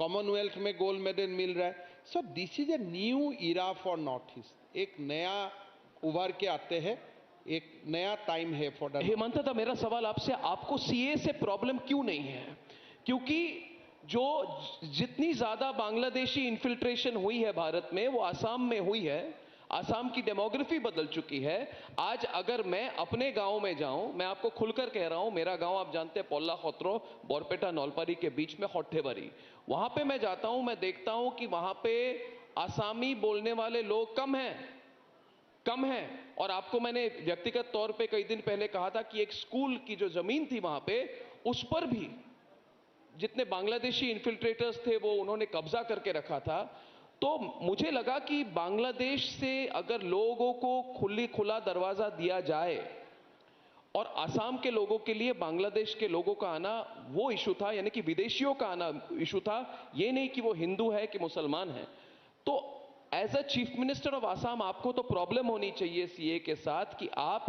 Commonwealth में gold medal मिल रहा है। So this is a new era for north east. एक नया उभर के आते हैं, एक नया टाइम है फॉर द। हेमंत दा, मेरा सवाल आपसे, आपको सीए से प्रॉब्लम क्यों नहीं है? क्योंकि जो जितनी ज्यादा बांग्लादेशी इन्फिल्ट्रेशन हुई है भारत में वो आसाम में हुई है। आसाम की डेमोग्राफी बदल चुकी है। आज अगर मैं अपने गांव में जाऊं, मैं आपको खुलकर कह रहा हूं, मेरा गांव आप जानते हैं पोल्ला खोत्रो, बोरपेटा नौलपारी के बीच में होट्ठेबारी। वहां पे मैं जाता हूं, मैं देखता हूं कि वहां पे आसामी बोलने वाले लोग कम है। और आपको मैंने व्यक्तिगत तौर पे कई दिन पहले कहा था कि एक स्कूल की जो जमीन थी वहां पे, उस पर भी जितने बांग्लादेशी इन्फिल्ट्रेटर्स थे वो उन्होंने कब्जा करके रखा था। तो मुझे लगा कि बांग्लादेश से अगर लोगों को खुला दरवाजा दिया जाए, और आसाम के लोगों के लिए बांग्लादेश के लोगों का आना वो इशू था, यानी कि विदेशियों का आना इशू था, ये नहीं कि वो हिंदू है कि मुसलमान है। तो as a chief minister of Assam आपको तो प्रॉब्लम होनी चाहिए सीए के साथ कि आप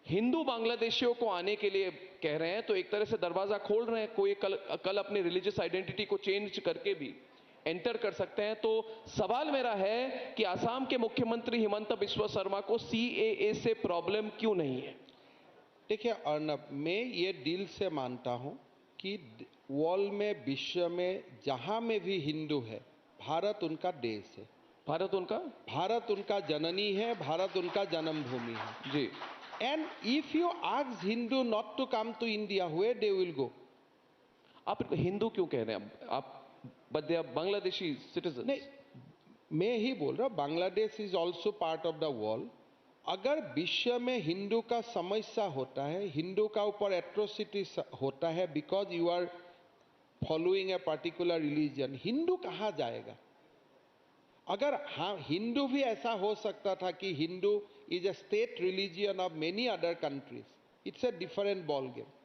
हिंदू बांग्लादेशियों को आने के लिए कह रहे हैं, तो एक तरह से दरवाजा खोल रहे हैं। कोई कल अपनी रिलीजियस आइडेंटिटी को चेंज करके भी एंटर कर सकते हैं। तो सवाल मेरा है कि आसाम के मुख्यमंत्री हिमंत बिस्वा शर्मा को सीएए से प्रॉब्लम क्यों नहीं है? देखिए अर्नब, मैं ये दिल से मानता हूं कि वर्ल्ड में, विश्व में जहां में भी हिंदू है, भारत उनका देश है। भारत उनका जननी है, भारत उनका जन्मभूमि है जी। And if you ask Hindu not to come to India, where they will go? आप हिंदू क्यों कह रहे हैं? आप बांग्लादेशी सिटीजन? नहीं, मैं ही बोल रहा हूं, Bangladesh is also part of the world. अगर विश्व में हिंदू का समस्या होता है, हिंदू का ऊपर एट्रोसिटी होता है because you are following a particular religion, Hindu कहाँ जाएगा? अगर हाँ, हिंदू भी ऐसा हो सकता था कि Hindu is a state religion of many other countries, it's a different ball game.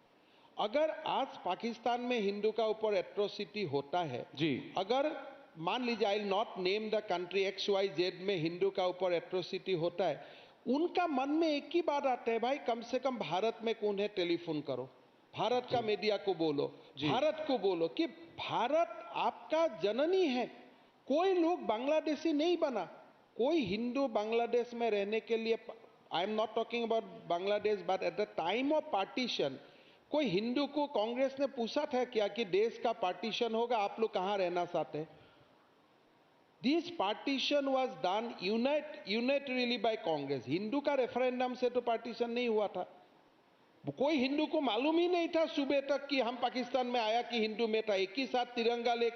अगर आज पाकिस्तान में हिंदू का ऊपर एट्रोसिटी होता है जी, अगर मान लीजिए, I not name the country, XYZ में हिंदू का ऊपर एट्रोसिटी होता है, उनका मन में एक ही बात आता है, भाई कम से कम भारत में कौन है, टेलीफोन करो, भारत का मीडिया को बोलो, भारत को बोलो कि भारत आपका जननी है। कोई लोग बांग्लादेशी नहीं बना, कोई हिंदू बांग्लादेश में रहने के लिए, I am not talking about Bangladesh, but at the time of partition कोई हिंदू को कांग्रेस ने पूछा था क्या कि देश का पार्टीशन होगा, आप लोग कहां रहना चाहते हैं? This partition was done unilaterally by Congress. Hindu का रेफरेंडम से तो पार्टीशन नहीं हुआ था। कोई हिंदू को मालूम ही नहीं था सुबह तक कि हम पाकिस्तान में आया कि हिंदू में था। एक ही साथ तिरंगा लेके